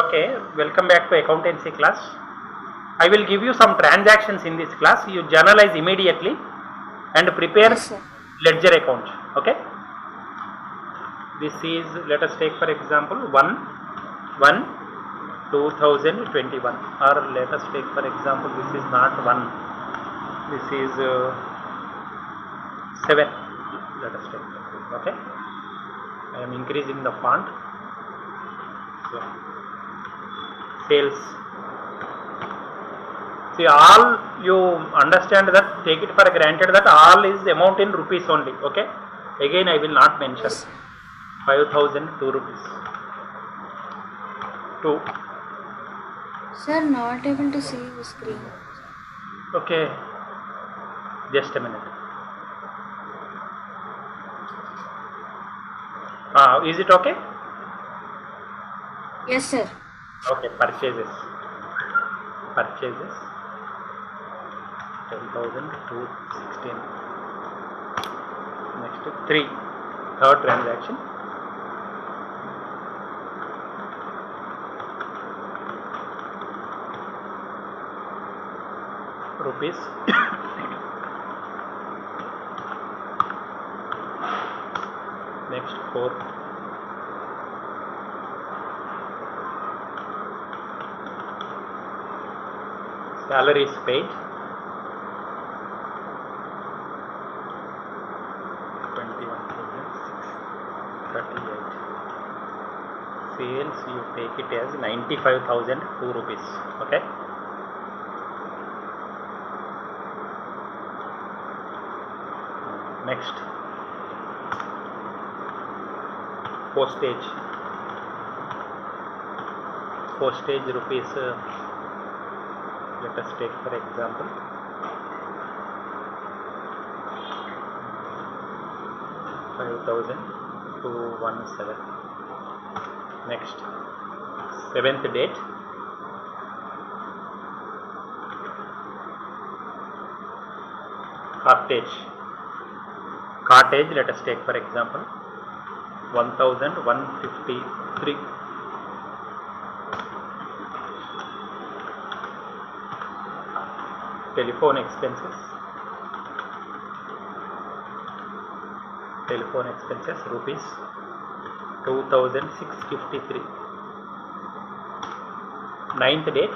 Okay, welcome back to accountancy class. I will give you some transactions in this class. You journalize immediately and prepare Yes, sir. ledger account. Okay. This is, let us take for example 1 2021, or let us take for example, this is not 1, this is 7. Let us take that. Okay. I am increasing the font. So, sales. See, all you understand that, take it for granted that all is amount in rupees only. Okay. Again, I will not mention. Yes, sir. 5,002 rupees. 2. Sir, not able to see the screen. Okay. Just a minute. Is it okay? Yes, sir. Okay. Purchases. Purchases. 10,216. Next 3. Third transaction. Rupees. Next 4. Salaries paid. 21,638. Sales, you take it as 95,002 rupees. Okay. Next, postage. Postage rupees. Let us take for example 5,217. Next, 7th date. Cartage. Cartage, let us take for example 1,153. Telephone expenses. Telephone expenses rupees 2,653. 9th date.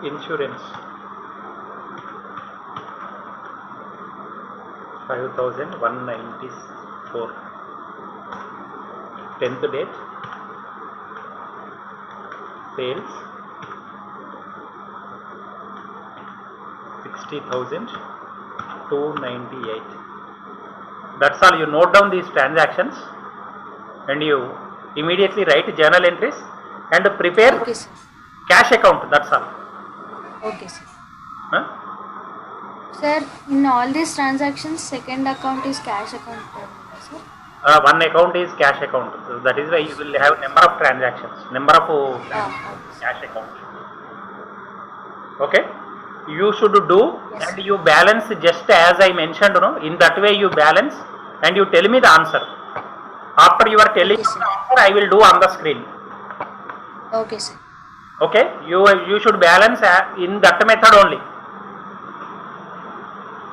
Insurance 5,194. 10th date. Sales 60,298. That's all. You note down these transactions and you immediately write journal entries and prepare Okay, sir. cash account. That's all. Okay, sir. Huh? Sir, in all these transactions, second account is cash account, sir. One account is cash account. So that is why you will have number of transactions, number of Okay, cash account. Okay. You should do yes, and you balance just as I mentioned. No, in that way you balance and you tell me the answer. After you are telling okay, the sir. answer, I will do on the screen. Okay, sir. Okay. You should balance in that method only.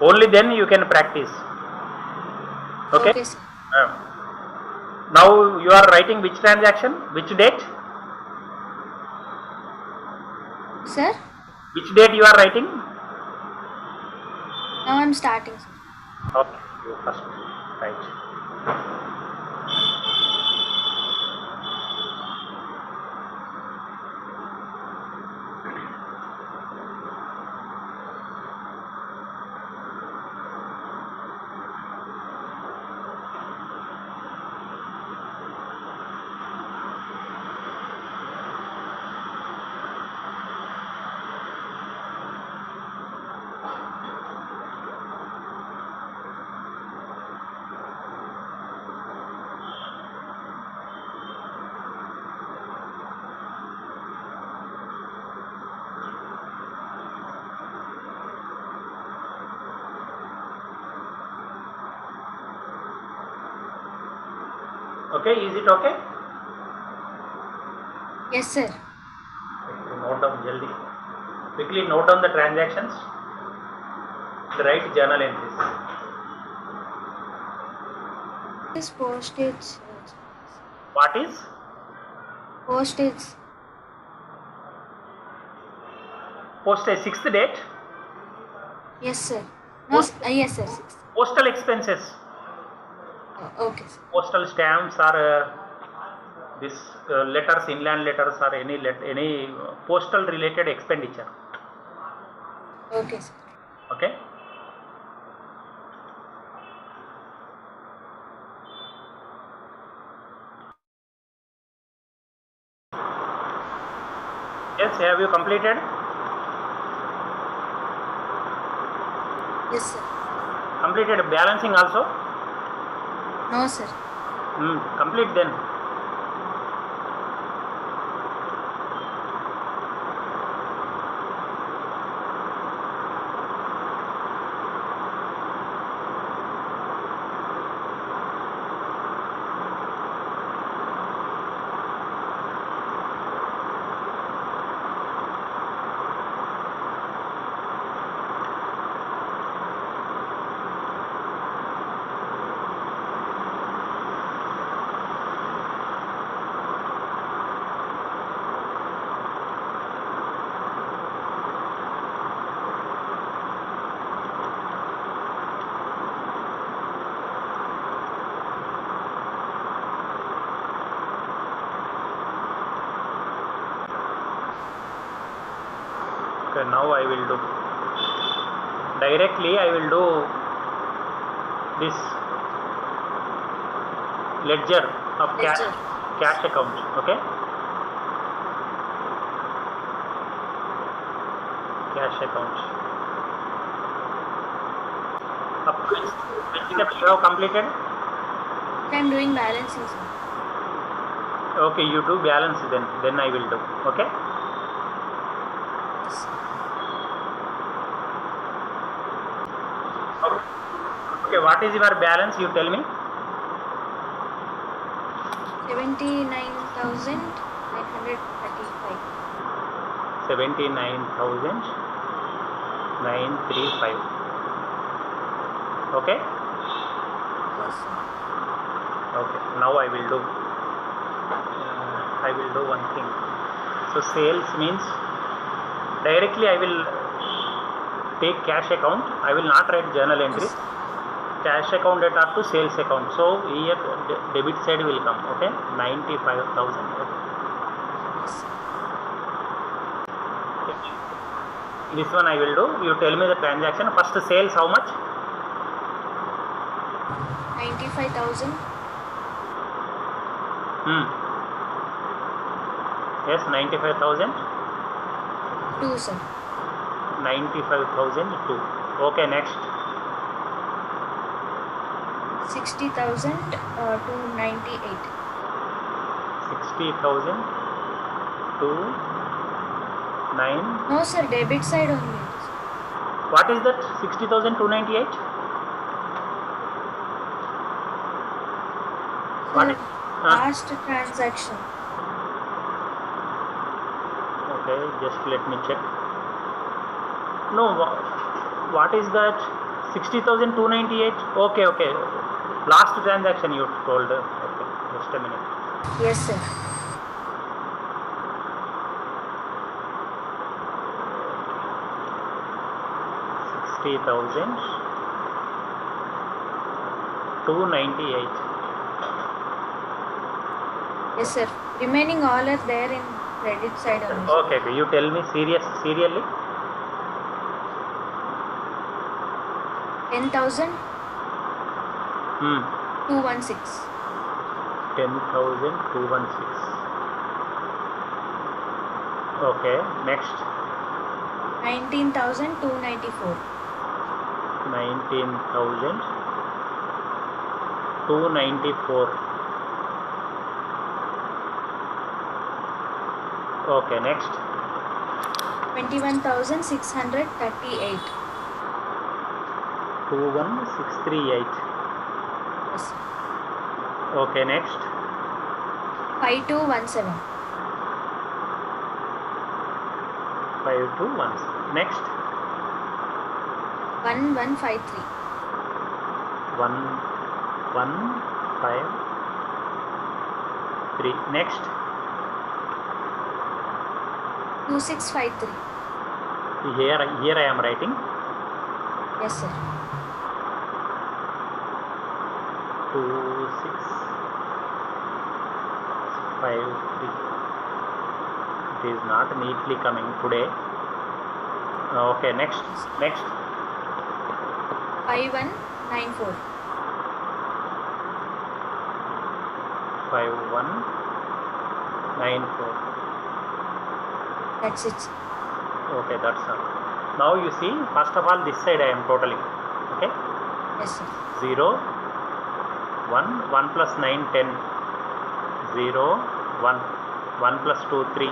Only then you can practice. Okay. Okay, sir. Now you are writing which transaction, which date? Sir, Which date you are writing? now I'm starting, sir. Okay, you first write. Okay, is it okay? Yes, sir. Note down jaldi. Quickly note down the transactions. Write journal entries. This postage. What is Postage. postage? Sixth date. Yes, sir. No, yes, sir. 6. Postal expenses. Oh, okay, sir. Postal stamps or this letters, inland letters, or any postal related expenditure. Okay, sir. Okay. Yes, have you completed? Yes, sir. Completed balancing also? No, sir. Complete then. Okay, now I will do. Directly I will do this ledger of Ledger. cash account. Okay. Cash account. Up to which step you have completed? I'm doing balancing, sir. Okay, you do balance then I will do. Okay. Yes, sir. Okay, what is your balance? You tell me. 79,935. 79,935. Okay. Yes, sir. Okay. Now I will do. I will do one thing. So sales means directly I will take cash account. I will not write journal entries. Yes. Cash account data to sales account. So here debit side will come. Okay, 95,000. Okay. Yes, sir. This one I will do. You tell me the transaction. First sales how much? 95,000. Yes, 95,000. 2, sir. 95,002. Okay, next. 60,298. 60,000 to 9. No, sir. Debit side only. What is that? 60,298. What Sir, is? last transaction. Okay, just let me check. No, what is that? 60,298. Okay, okay. Last transaction you told. Okay, just a minute. Yes, sir. $60,298. Yes, sir. Remaining all are there in credit side only. Sir. Okay, okay. You tell me serially. 10,000. 216. 10,216. Okay, next. 19,294. 19,294. Okay, next. 21,638. 21638. Yes, sir. Okay, next. 5217. 5217. Next 1153. 1153. Next 2653. here I am writing Yes, sir. 2653. It is not neatly coming today. Okay, next 5194. 5194. That's it. Okay, that's all. Now you see, first of all, this side I am totaling. Okay, Yes, sir. 0 1 1 plus 9 10, 0 1 1 plus 2 3,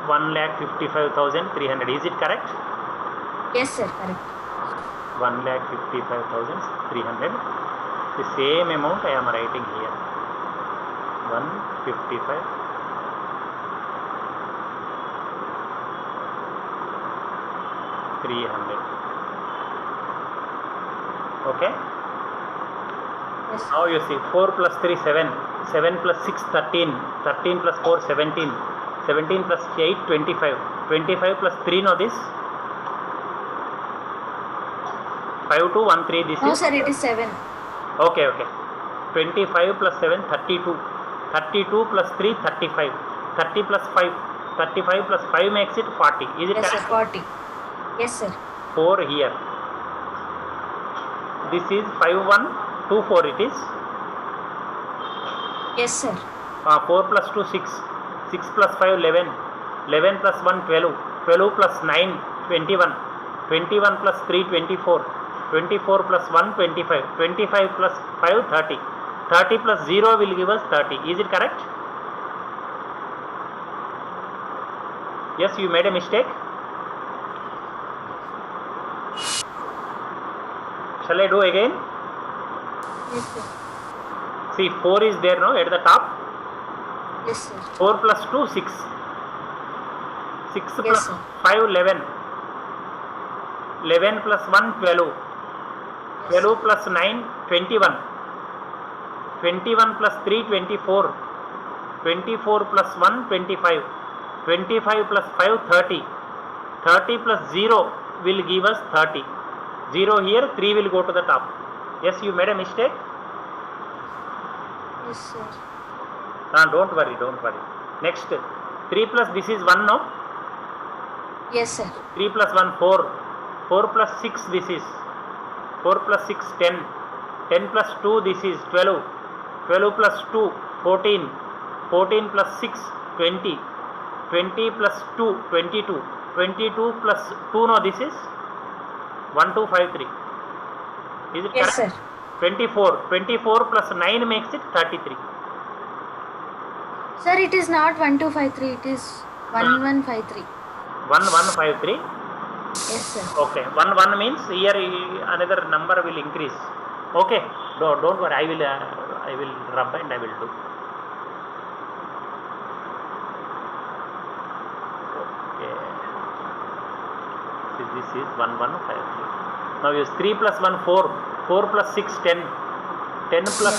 1,55,300. Is it correct? Yes, sir. Correct. 1,55,300. The same amount I am writing here. 155. 300. Okay. Yes, sir. Now you see 4 plus 3 7, 7 plus 6 13, 13 plus 4 17, 17 plus 8 25, 25 plus 3 no this 5213 this No, is sir. It is 7. okay 25 plus 7 32, 32 plus 3 35, 30 plus 5 35 plus 5 makes it 40. Is it Yes, sir. correct? 40. Yes, sir. 4 here. This is 5124 it is. Yes, sir. 4 plus 2 6, 6 plus 5 11, 11 plus 1 12, 12 plus 9 21, 21 plus 3 24, 24 plus 1 25, 25 plus 5 30, 30 plus 0 will give us 30. Is it correct? Yes, you made a mistake. Shall I do again? Yes, sir. See, 4 is there now at the top. Yes, sir. 4 plus 2 6, 6 Yes, plus sir. 5 11, 11 plus 1 12, 12 plus 9 21, 21 plus 3 24, 24 plus 1 25, 25 plus 5 30, 30 plus 0 will give us 30. 0 here, 3 will go to the top. Yes, you made a mistake. Yes, sir. Don't worry. Next 3 plus this is 1 now. Yes, sir. 3 plus 1 4, 4 plus 6 this is 4 plus 6 10, 10 plus 2 this is 12, 12 plus 2 14, 14 plus 6 20, 20 plus 2 22, 22 plus 2 no this is 1253. Is it Yes, correct? sir. 24, 24 plus 9 makes it 33. Sir, it is not 1253. It is 1153. 1153. Yes, sir. Okay, 1 means here another number will increase. Okay, don't worry. I will rub and I will do. Okay, see, this is 1153. Now use 3 plus 1 4, 4 plus 6 10, 10 plus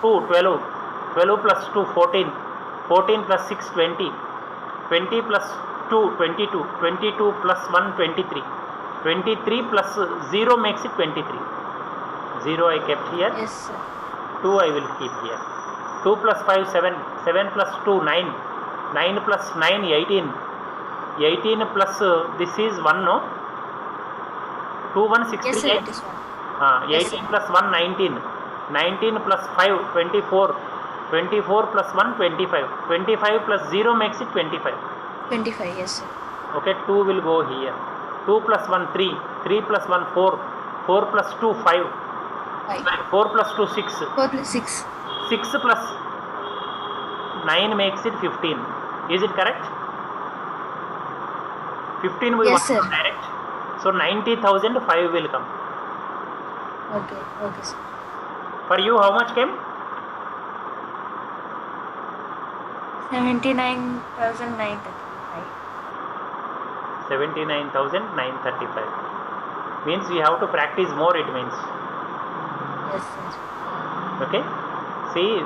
2 12, 12 plus 2 14, 14 plus 6 20, 20 plus 2 22, 22 plus 1 23, 23 plus 0 makes it 23. 0 I kept here. Yes, sir. 2 I will keep here. 2 plus 5 7, 7 plus 2 9, 9 plus 9 18, 18 plus this is 1 no. 2 1 6 Yes, 3 sir. 8. It is 1. 18 plus 1 19, 19 plus 5 24, 24 plus 1 25, 25 plus 0 makes it 25. 25. Yes, sir. Okay, 2 will go here. 2 plus 1 3, 3 plus 1 4, 4 plus 2 5, 5. 4 plus 2 6, 4 plus 6. 6 plus 9 makes it 15. Is it correct? 15 we Yes, want sir. to direct. So 90,005 will come. Okay. Okay, sir. For you, how much came? 79,935. 79,935. Means we have to practice more, it means. Yes, sir. Okay. See,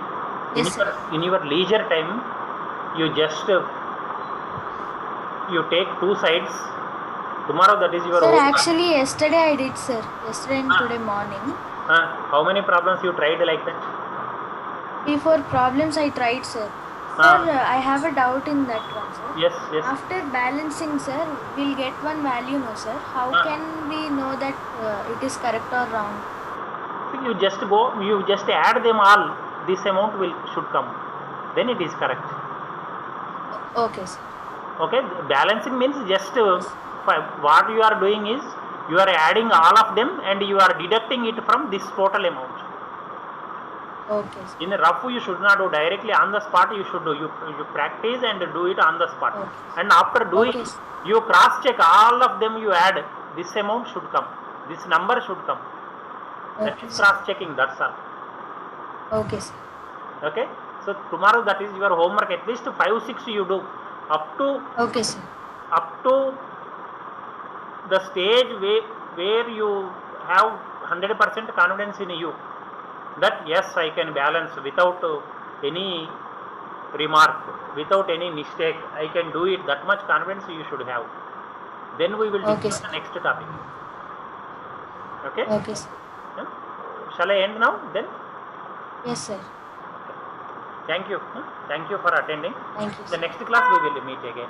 Yes, sir. in your leisure time, you just you take two sides. Tomorrow that is your Sir, homework. actually, yesterday I did, sir. Yesterday and today morning. How many problems you tried like that? 3-4 problems I tried, sir. Sir, I have a doubt in that one, sir. Yes, yes. After balancing, sir, we'll get one value, no, sir. How can we know that it is correct or wrong? You just add them all. This amount should come. Then it is correct. Okay, sir. Okay, balancing means just what you are doing is you are adding all of them and you are deducting it from this total amount. Okay, sir. In a rough, you should not do directly on the spot. You should do you practice and do it on the spot. Okay. And after doing, Okay, sir. you cross check all of them. You add this amount should come. This number should come. That Okay, is sir. cross checking. That's all. Okay, sir. Okay. So tomorrow that is your homework. At least 5-6 you do up to Okay, sir. the stage where you have 100% confidence in you. That yes, I can balance without any remark, without any mistake. I can do it. That much confidence you should have. Then we will Okay, discuss sir. the next topic. Okay? Okay, sir. Yeah? Shall I end now? Then? Yes, sir. Thank you. Thank you for attending. Thank you, The sir. next class we will meet again.